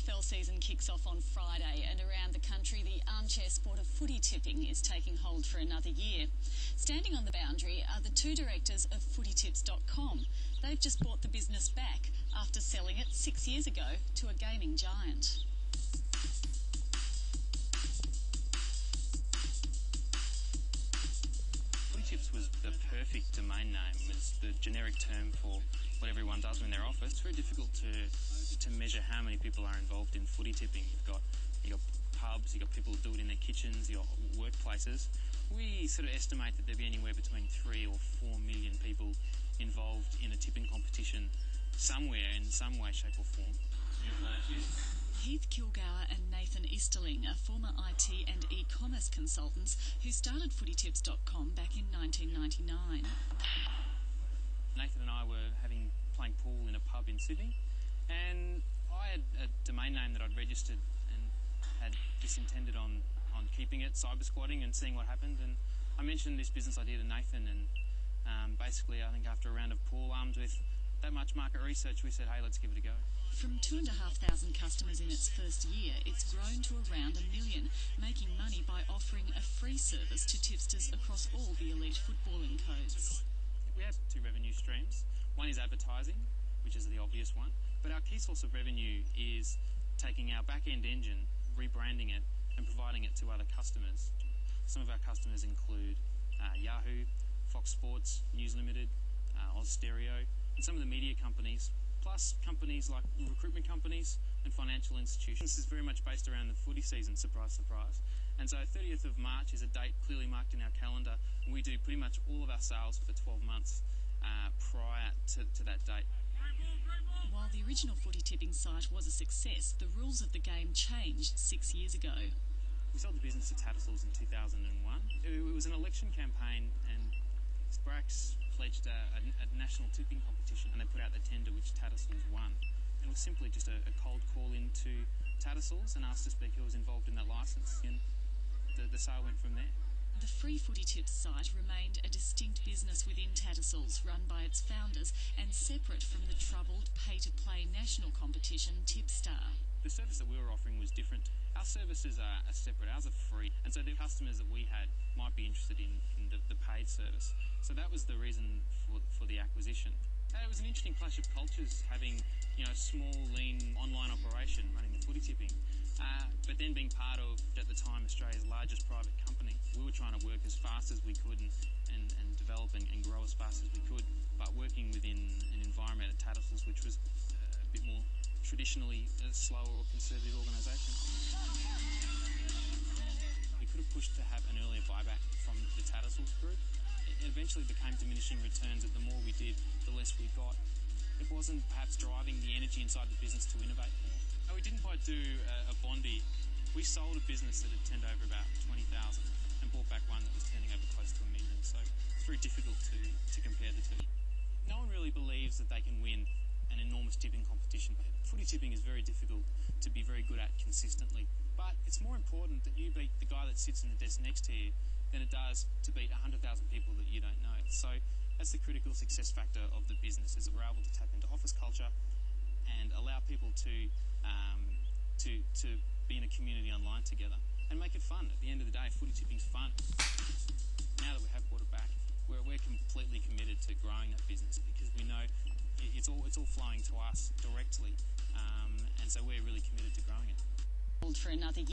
AFL season kicks off on Friday, and around the country the armchair sport of footy tipping is taking hold for another year. Standing on the boundary are the two directors of footytips.com. They've just bought the business back after selling it 6 years ago to a gaming giant. Footytips was the perfect domain name. It's the generic term for what everyone does in their office. It's very difficult to measure how many people are involved in footy tipping. You've got pubs, you've got people who do it in their kitchens, you've got workplaces. We sort of estimate that there'd be anywhere between 3 or 4 million people involved in a tipping competition somewhere in some way, shape or form. Heath Kilgour and Nathan Easterling are former IT and e-commerce consultants who started footytips.com back in 1999. Nathan and I were playing pool in a pub in Sydney, and I had a domain name that I'd registered and had intended on keeping it, cyber squatting and seeing what happened. And I mentioned this business idea to Nathan, and basically I think after a round of pool, armed with that much market research, we said, hey, let's give it a go. From 2,500 customers in its first year, it's grown to around 1 million, making money by offering a free service to tipsters across all the elite footballing codes. We have 2 revenue streams. One is advertising, which is the obvious one, but our key source of revenue is taking our back-end engine, rebranding it and providing it to other customers. Some of our customers include Yahoo, Fox Sports, News Limited, Oz Stereo, and some of the media companies, plus companies like recruitment companies and financial institutions. This is very much based around the footy season, surprise, surprise. And so 30th of March is a date clearly marked in our calendar. We do pretty much all of our sales for 12 months prior to that date. While the original footy tipping site was a success, the rules of the game changed 6 years ago. We sold the business to Tattersalls in 2001. It was an election campaign, and Sprax pledged a national tipping competition, and they put out the tender which Tattersalls won. And it was simply just a cold call into Tattersalls and asked to speak who was involved in that licence, and the sale went from there. The free footy tips site remained a distinct business within Tattersalls, run by its founders and separate from the troubled pay-to-play national competition Tipstar. The service that we were offering was different. Our services are separate, ours are free, and so the customers that we had might be interested in the paid service. So that was the reason for the acquisition. And it was an interesting clash of cultures, having a small, lean online operation running the footy tipping, but then being part of, at the time, Australia's largest private company. We were trying to work as fast as we could and develop and grow as fast as we could, but working within an environment at Tattersalls which was a bit more traditionally a slower or conservative organisation. We could have pushed to have an earlier buyback from the Tattersalls group. It eventually became diminishing returns, and the more we did, the less we got. It wasn't perhaps driving the energy inside the business to innovate more. No, we didn't quite do a Bondi. We sold a business that had turned over about 20,000 and bought back one that was turning over close to 1 million. So it's very difficult to compare the two. No one really believes that they can win an enormous tipping competition. Footy tipping is very difficult to be very good at consistently, but it's more important that you beat the guy that sits in the desk next to you than it does to beat 100,000 people that you don't know. So that's the critical success factor of the business, is that we're able to tap into office culture and allow people to be in a community online together and make it fun. At the end of the day, footy tipping's fun. Now that we have brought it back, we're completely committed to growing that business, because we know it's all flowing to us directly, and so we're really committed to growing it. For another